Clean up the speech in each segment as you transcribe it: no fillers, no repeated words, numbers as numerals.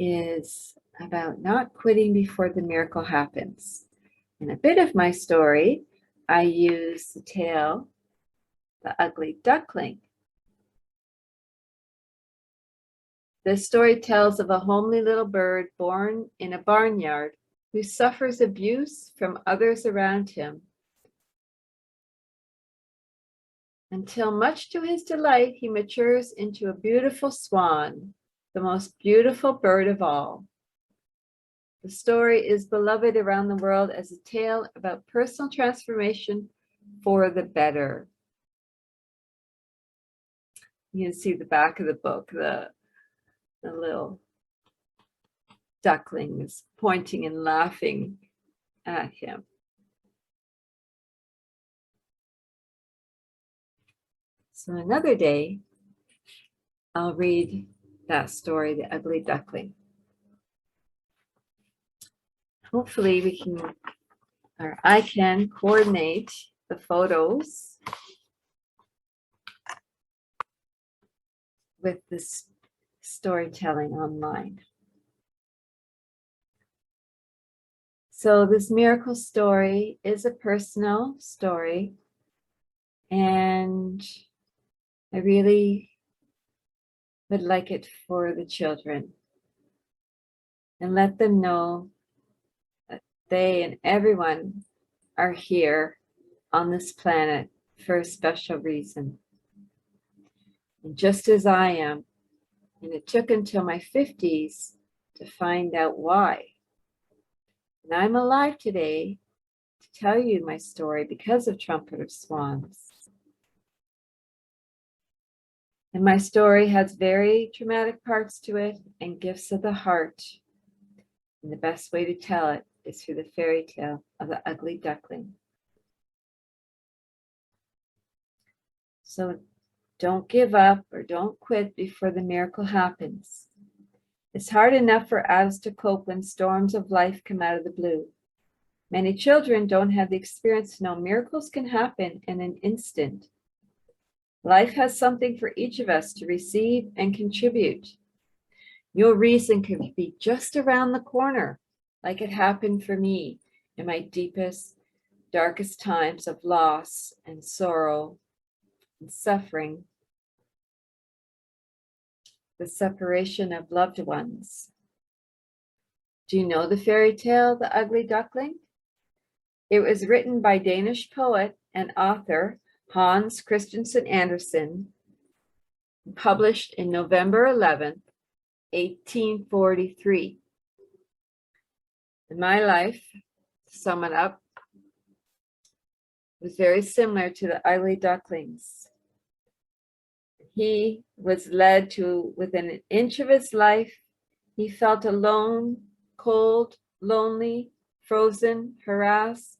is about not quitting before the miracle happens. In a bit of my story, I use the tale, The Ugly Duckling. This story tells of a homely little bird born in a barnyard who suffers abuse from others around him until, much to his delight, he matures into a beautiful swan, the most beautiful bird of all. The story is beloved around the world as a tale about personal transformation for the better. You can see the back of the book, the little duckling is pointing and laughing at him. So another day, I'll read that story, The Ugly Duckling. Hopefully we can, or I can, coordinate the photos with this storytelling online. So this miracle story is a personal story, and I really would like it for the children, and let them know that they and everyone are here on this planet for a special reason. And just as I am, and it took until my 50s to find out why. And I'm alive today to tell you my story because of Trumpet of Swans. And my story has very dramatic parts to it and gifts of the heart. And the best way to tell it is through the fairy tale of the Ugly Duckling. So don't give up or don't quit before the miracle happens. It's hard enough for us to cope when storms of life come out of the blue. Many children don't have the experience to know miracles can happen in an instant. Life has something for each of us to receive and contribute. Your reason could be just around the corner, like it happened for me in my deepest, darkest times of loss and sorrow and suffering, the separation of loved ones. Do you know the fairy tale, The Ugly Duckling? It was written by Danish poet and author Hans Christian Andersen, published in November 11th, 1843. In my life, to sum it up, was very similar to the Ugly Ducklings. He was led to within an inch of his life. He felt alone, cold, lonely, frozen, harassed,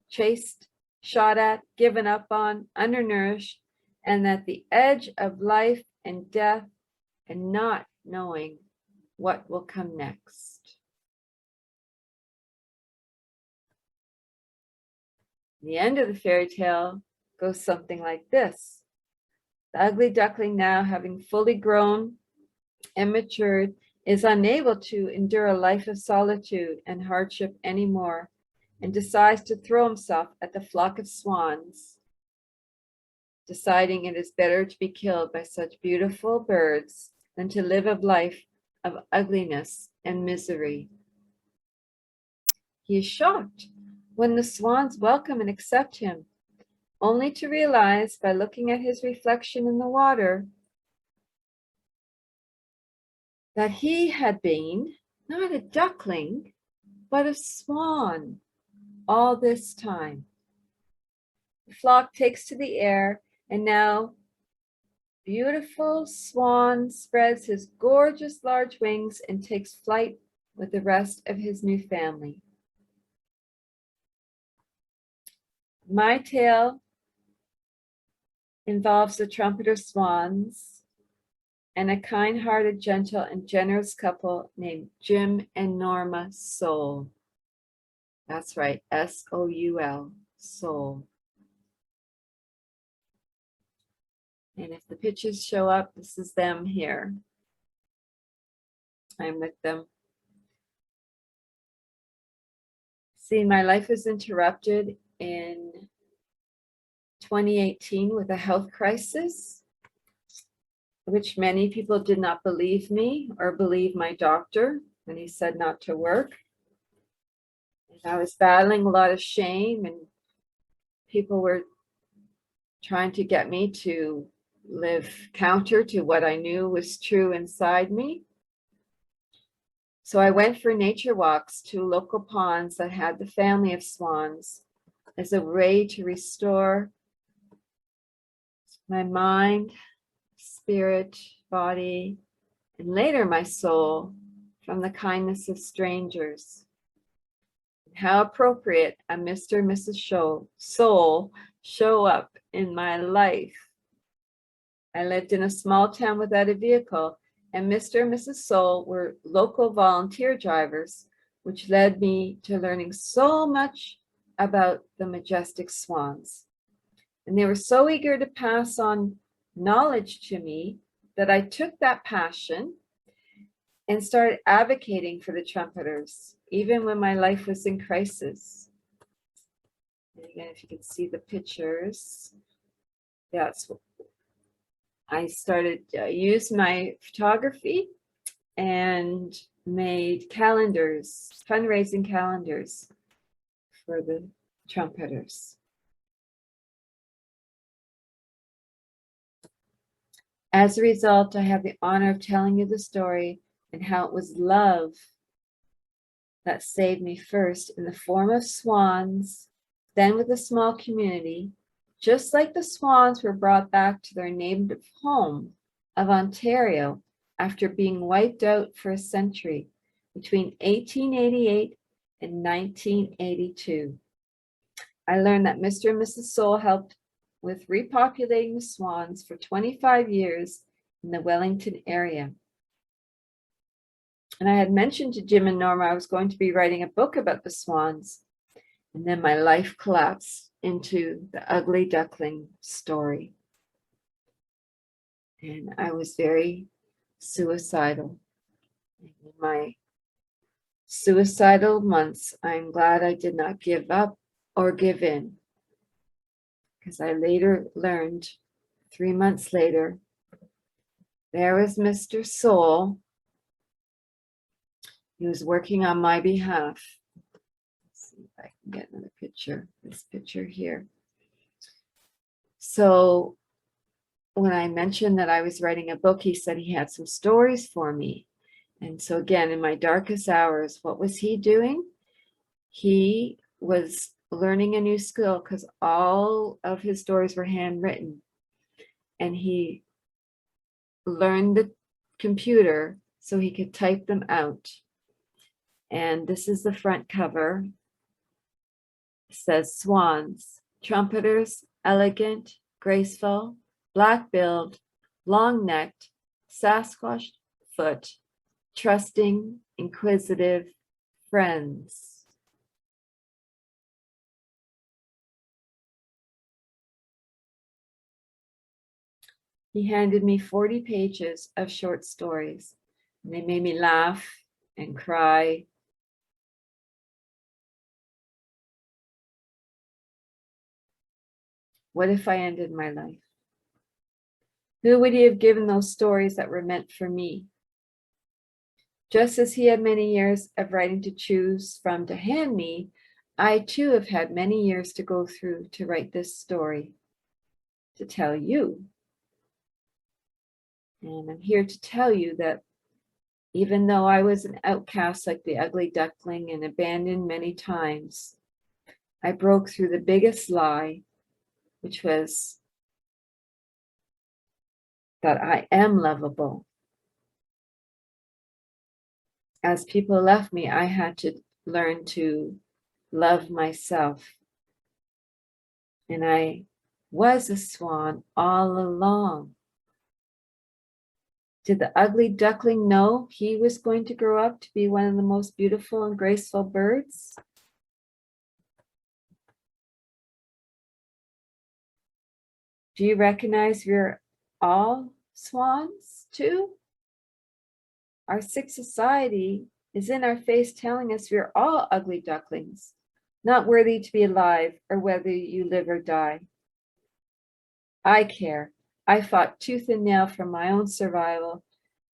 chased, shot at, given up on, undernourished, and at the edge of life and death, and not knowing what will come next. The end of the fairy tale goes something like this. The Ugly Duckling, now having fully grown and matured, is unable to endure a life of solitude and hardship anymore, and decides to throw himself at the flock of swans, deciding it is better to be killed by such beautiful birds than to live a life of ugliness and misery. He is shocked when the swans welcome and accept him, only to realize by looking at his reflection in the water that he had been not a duckling, but a swan all this time. The flock takes to the air, and now beautiful swan spreads his gorgeous large wings and takes flight with the rest of his new family. My tale involves the trumpeter swans and a kind-hearted, gentle, and generous couple named Jim and Norma Soul. That's right, S-O-U-L, Soul. And if the pictures show up, this is them here. I'm with them. See, my life was interrupted in 2018 with a health crisis, which many people did not believe me or believe my doctor when he said not to work. And I was battling a lot of shame, and people were trying to get me to live counter to what I knew was true inside me. So I went for nature walks to local ponds that had the family of swans as a way to restore my mind, spirit, body, and later my soul from the kindness of strangers. How appropriate a Mr. and Mrs. Soul show up in my life. I lived in a small town without a vehicle, and Mr. and Mrs. Soul were local volunteer drivers, which led me to learning so much about the majestic swans. And they were so eager to pass on knowledge to me that I took that passion and started advocating for the trumpeters, even when my life was in crisis. And again, if you can see the pictures, that's what I started, used my photography and made calendars, fundraising calendars for the trumpeters. As a result, I have the honor of telling you the story and how it was love that saved me, first in the form of swans, then with a small community, just like the swans were brought back to their native home of Ontario after being wiped out for a century between 1888 and 1982. I learned that Mr. and Mrs. Soul helped with repopulating the swans for 25 years in the Wellington area. And I had mentioned to Jim and Norma I was going to be writing a book about the swans. And then my life collapsed into the ugly duckling story. And I was very suicidal. In my suicidal months, I'm glad I did not give up or give in, because I later learned, 3 months later, there was Mr. Soul. He was working on my behalf. Let's see if I can get another picture, this picture here. So when I mentioned that I was writing a book, he said he had some stories for me. And so again, in my darkest hours, what was he doing? He was learning a new skill, because all of his stories were handwritten. And he learned the computer so he could type them out. And this is the front cover. It says swans, trumpeters, elegant, graceful, black-billed, long-necked, Sasquatch foot, trusting, inquisitive friends. He handed me 40 pages of short stories, and they made me laugh and cry. What if I ended my life? Who would he have given those stories that were meant for me? Just as he had many years of writing to choose from to hand me, I too have had many years to go through to write this story, to tell you. And I'm here to tell you that even though I was an outcast like the ugly duckling and abandoned many times, I broke through the biggest lie, which was that I am lovable. As people left me, I had to learn to love myself. And I was a swan all along. Did the ugly duckling know he was going to grow up to be one of the most beautiful and graceful birds? Do you recognize we're all swans too? Our sick society is in our face telling us we're all ugly ducklings, not worthy to be alive or whether you live or die. I care. I fought tooth and nail for my own survival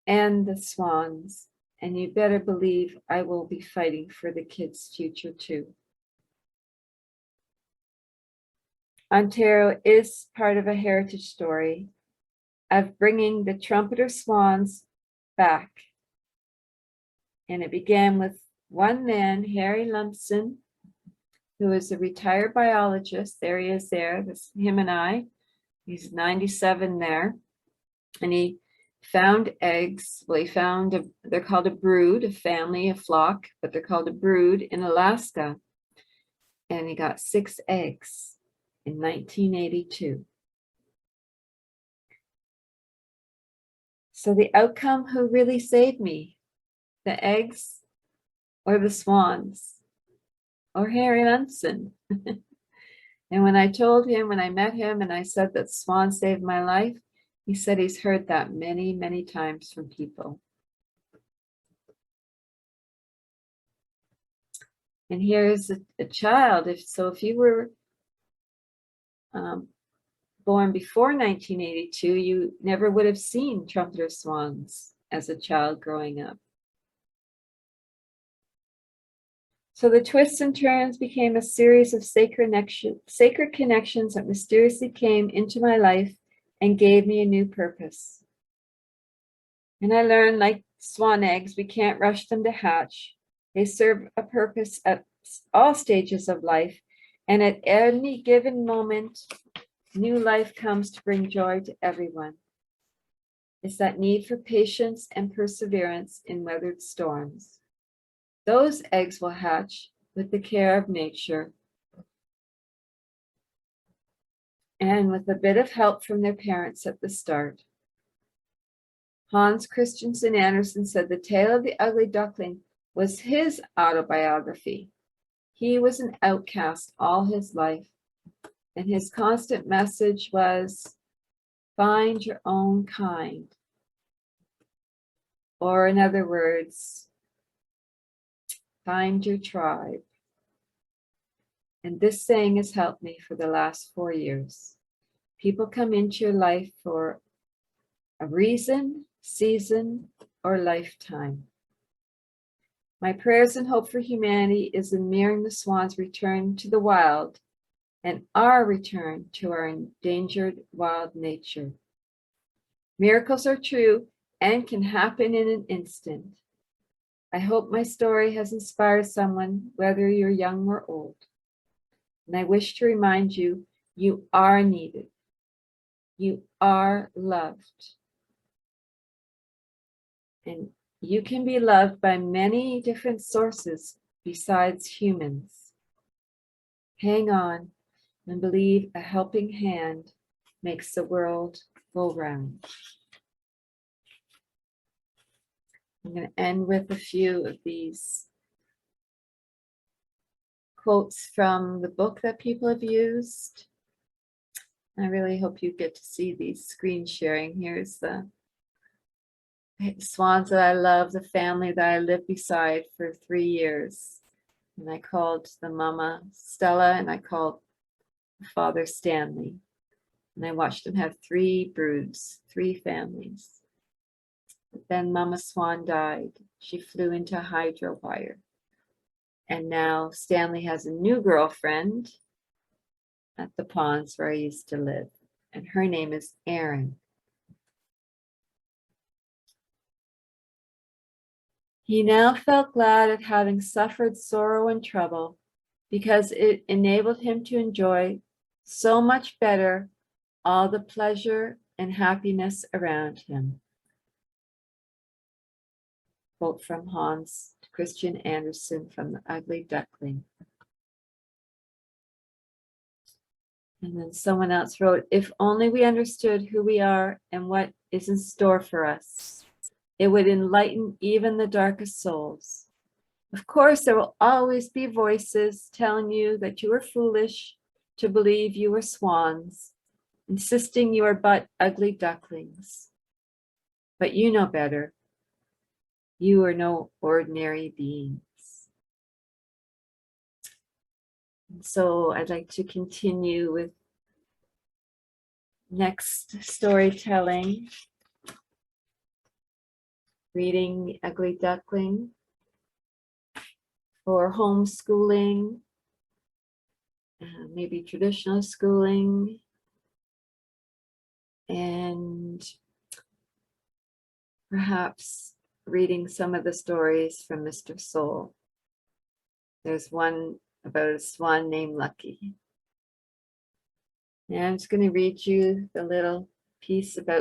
and the swans, and you better believe I will be fighting for the kids' future too. Ontario is part of a heritage story of bringing the trumpeter swans back. And it began with one man, Harry Lumpson, who is a retired biologist. There he is there, that's him and I. He's 97 there. And he found eggs. Well, he found, they're called a brood, a family, a flock, but they're called a brood in Alaska. And he got 6 eggs in 1982. So the outcome, who really saved me? The eggs or the swans or Harry Lumpson? And when I told him, when I met him and I said that swan saved my life, he said he's heard that many, many times from people. And here's a child. If you were born before 1982, you never would have seen trumpeter swans as a child growing up. So the twists and turns became a series of sacred connections that mysteriously came into my life and gave me a new purpose. And I learned, like swan eggs, we can't rush them to hatch. They serve a purpose at all stages of life, and at any given moment, new life comes to bring joy to everyone. It's that need for patience and perseverance in weathered storms. Those eggs will hatch with the care of nature and with a bit of help from their parents at the start. Hans Christian Andersen said the tale of the ugly duckling was his autobiography. He was an outcast all his life, and his constant message was, find your own kind. Or in other words, find your tribe. And this saying has helped me for the last 4 years. People come into your life for a reason, season, or lifetime. My prayers and hope for humanity is in mirroring the swans' return to the wild and our return to our endangered wild nature. Miracles are true and can happen in an instant. I hope my story has inspired someone, whether you're young or old. And I wish to remind you, you are needed. You are loved. And you can be loved by many different sources besides humans. Hang on and believe a helping hand makes the world go round. I'm going to end with a few of these quotes from the book that people have used. I really hope you get to see these screen sharing. Here's the swans that I love, the family that I lived beside for 3 years. And I called the mama Stella and I called the father Stanley. And I watched them have 3 broods, 3 families. But then Mama Swan died. She flew into hydro wire. And now Stanley has a new girlfriend at the ponds where I used to live. And her name is Erin. He now felt glad at having suffered sorrow and trouble because it enabled him to enjoy so much better all the pleasure and happiness around him. Quote from Hans Christian Andersen from The Ugly Duckling. And then someone else wrote, if only we understood who we are and what is in store for us, it would enlighten even the darkest souls. Of course, there will always be voices telling you that you are foolish to believe you are swans, insisting you are but ugly ducklings. But you know better. You are no ordinary beings. And so I'd like to continue with next storytelling, reading Ugly Duckling for homeschooling, maybe traditional schooling, and perhaps reading some of the stories from Mr. Soul. There's one about a swan named Lucky. And I'm just going to read you the little piece about